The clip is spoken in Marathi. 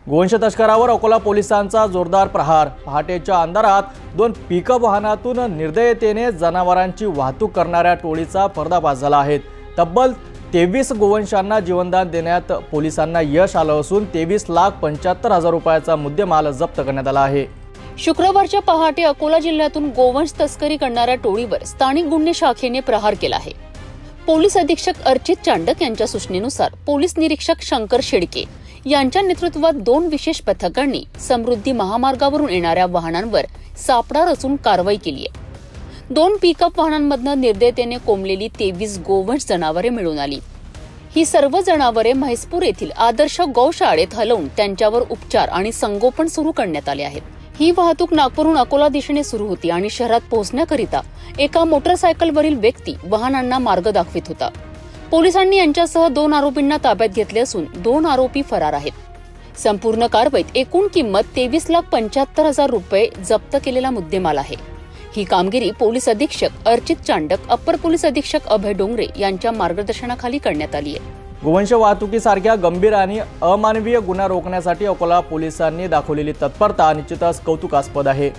गोवंश तस्करावर अकोला पोलिसांचा जोरदार प्रहार। पहाटेच्या अंधारात दोन पिकअप वाहनातून निर्दयतेने जनावरांची वाहतूक करणाऱ्या टोळीचा पर्दाफाश झाला आहे। तब्बल 23 गोवंशांना जीवनदान देण्यात पोलिसांना यश आलं असून 23,75,000 रुपयाचा मुद्देमाल जप्त करण्यात आला आहे। शुक्रवारच्या पहाटे अकोला जिल्ह्यातून गोवंश तस्करी करणाऱ्या टोळीवर स्थानिक गुन्हे शाखेने प्रहार केला आहे। पोलीस अधीक्षक अर्चित चांडक यांच्या सूचनेनुसार पोलीस निरीक्षक शंकर शेडके यांच्या नेतृत्वात 2 विशेष पथकांनी समृद्धी महामार्गावरून येणाऱ्या वाहनांवर सापळा रचून कारवाई केली आहे। 2 पिकअप वाहनांमधून निर्दयतेने कोंबलेली 23 गोवंश जनावरे मिळून आली। ही सर्व जनावरे म्हैसपूर येथील आदर्श गौशाळेत हलवून त्यांच्यावर उपचार आणि संगोपन सुरू करण्यात आले आहेत। ही वाहतूक नागपूरहून अकोला दिशेने सुरू होती आणि शहरात पोहोचण्याकरिता एका मोटरसायकलवरील व्यक्ती वाहनांना मार्ग दाखवित होता। पोलिसांनी यांच्यासह 2 आरोपींना ताब्यात घेतले असून 2 आरोपी फरार आहेत। संपूर्ण कारवाईत एकूण किंमत 23,75,000 रुपये जप्त केलेला मुद्देमाल आहे। ही कामगिरी पोलीस अधीक्षक अर्चित चांडक, अप्पर पोलीस अधीक्षक अभय डोंगरे यांच्या मार्गदर्शनाखाली करण्यात आली आहे। गोवंश वाहतुकीसारख्या गंभीर आणि अमानवीय गुन्हा रोखण्यासाठी अकोला पोलिसांनी दाखवलेली तत्परता निश्चितच कौतुकास्पद आहे।